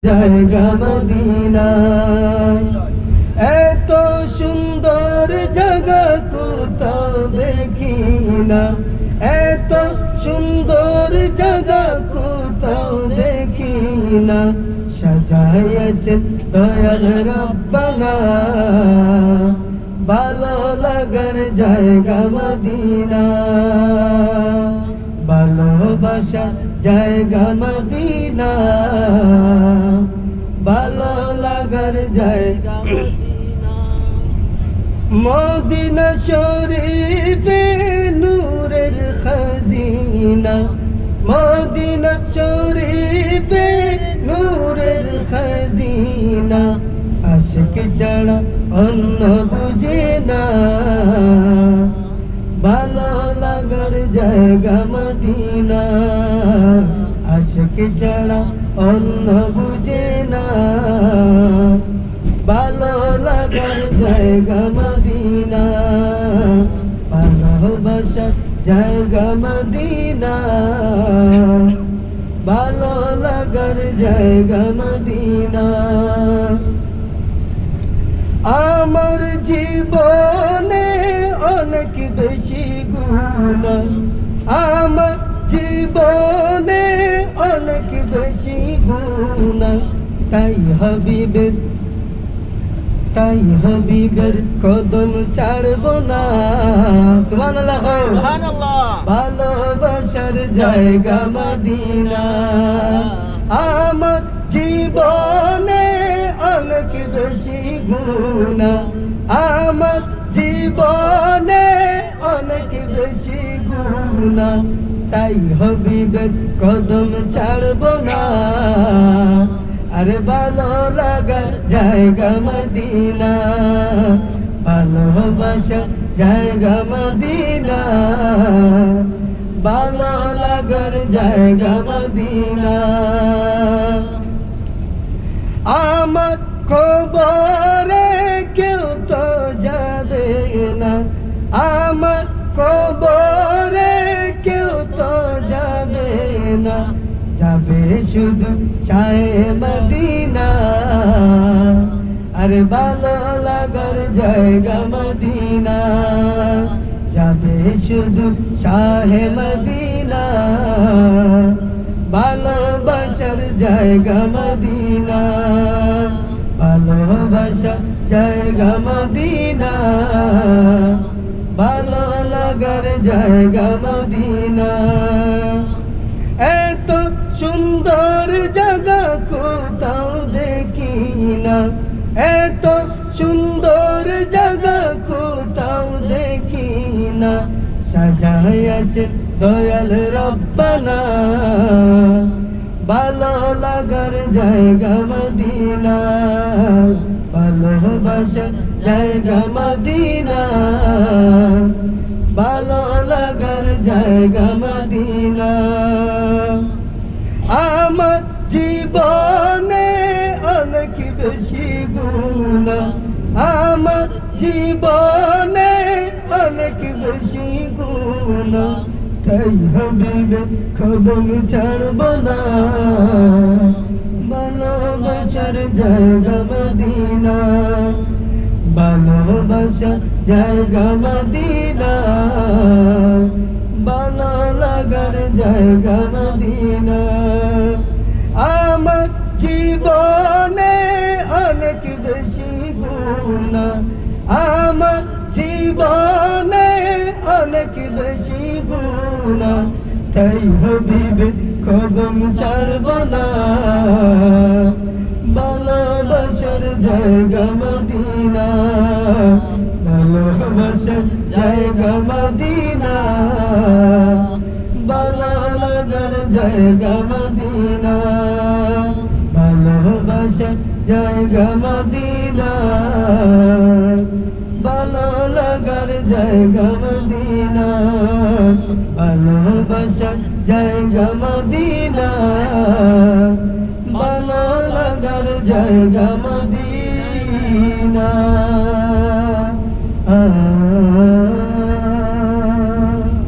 জায়গা মদিনা, এত সুন্দর জায়গা কোথাও দেখি না, এত সুন্দর জায়গা কোথাও দেখি না। সাজাইয়াছেন দয়াল রব্বানা, ভালো লাগার জায়গা মদিনা, ভালোবাসা জায়গা মদিনা, ভালো লাগার জায়গা মদিনা। মদিনা শরীফে নূরের খাজিনা, মদিনা শরীফে নূরের খাজিনা, আশিক ছাড়া অন্য বুঝে না, ভালো লাগার জায়গা মদিনা, আশিক ছাড়া অন্য বুঝে না, ভালো লাগার জায়গা মদিনা, ভালোবাসার জায়গা মদিনা, ভালো লাগার জায়গা মদিনা। আমার জীবনে অনেক বেশি গুনাহ, আমার জীবনে অনেক বেশি গুনাহ, তাই হাবিবের কদম ছাড়ব না। সুবহানাল্লাহ, সুবহানাল্লাহ। ভালোবাসার জায়গা মদিনা, আমার জীবনে অনেক বেশি গুনাহ, আমার জীবনে অনেক বেশি গুনাহ, তাই হাবিবের কদম ছাড়ব না। আরে ভালো লাগার জায়গা মদিনা, ভালোবাসা জায়গা মদিনা, ভালো লাগার জায়গা মদিনা। আমার কবরে কেউ তো যাবে না, আমার কবরে কেউ তো যাবে না, যাবে শুধু শায়ে মদিনা। আরে ভালো লাগার জায়গা মদিনা, যাবে শুধু শাহে মদিনা, ভালোবাসার জায়গা মদিনা, ভালোবাসা জায়গা মদিনা, ভালো লাগার জায়গা মদিনা। এত সুন্দর জায়গা কোথাও দেখি না, এত সুন্দর জায়গা কোথাও দেখি না। সাজাইয়াছেন দয়াল রব্বানা, ভালো লাগার জায়গা মদিনা, ভালোবাসার জায়গা মদিনা, ভালো লাগার জায়গা মদিনা। আমার জীবনে অনেক বেশি গুনাহ, আমার জীবনে অনেক বেশি গুনাহ, তাই হাবিবের কদম ছাড়ব না। ভালোবাসার জায়গা মদিনা, ভালোবাসা জায়গা মদিনা, ভালো লাগার জায়গা মদিনা। আমার জীবনে অনেক বেশি গুনাহ, আমার জীবনে অনেক বেশি গুনাহ, তাই হাবিবের কদম ছাড়ব না। ভালোবাসার জায়গা মদিনা, ভালোবাসার জায়গা মদিনা, ভালো লাগার জায়গা মদিনা, ভালোবাসার জায়গা মদিনা, ভালো লাগার জায়গা মদিনা, ভালোবাসার জায়গা মদিনা, ভালো লাগার জায়গা মদিনা।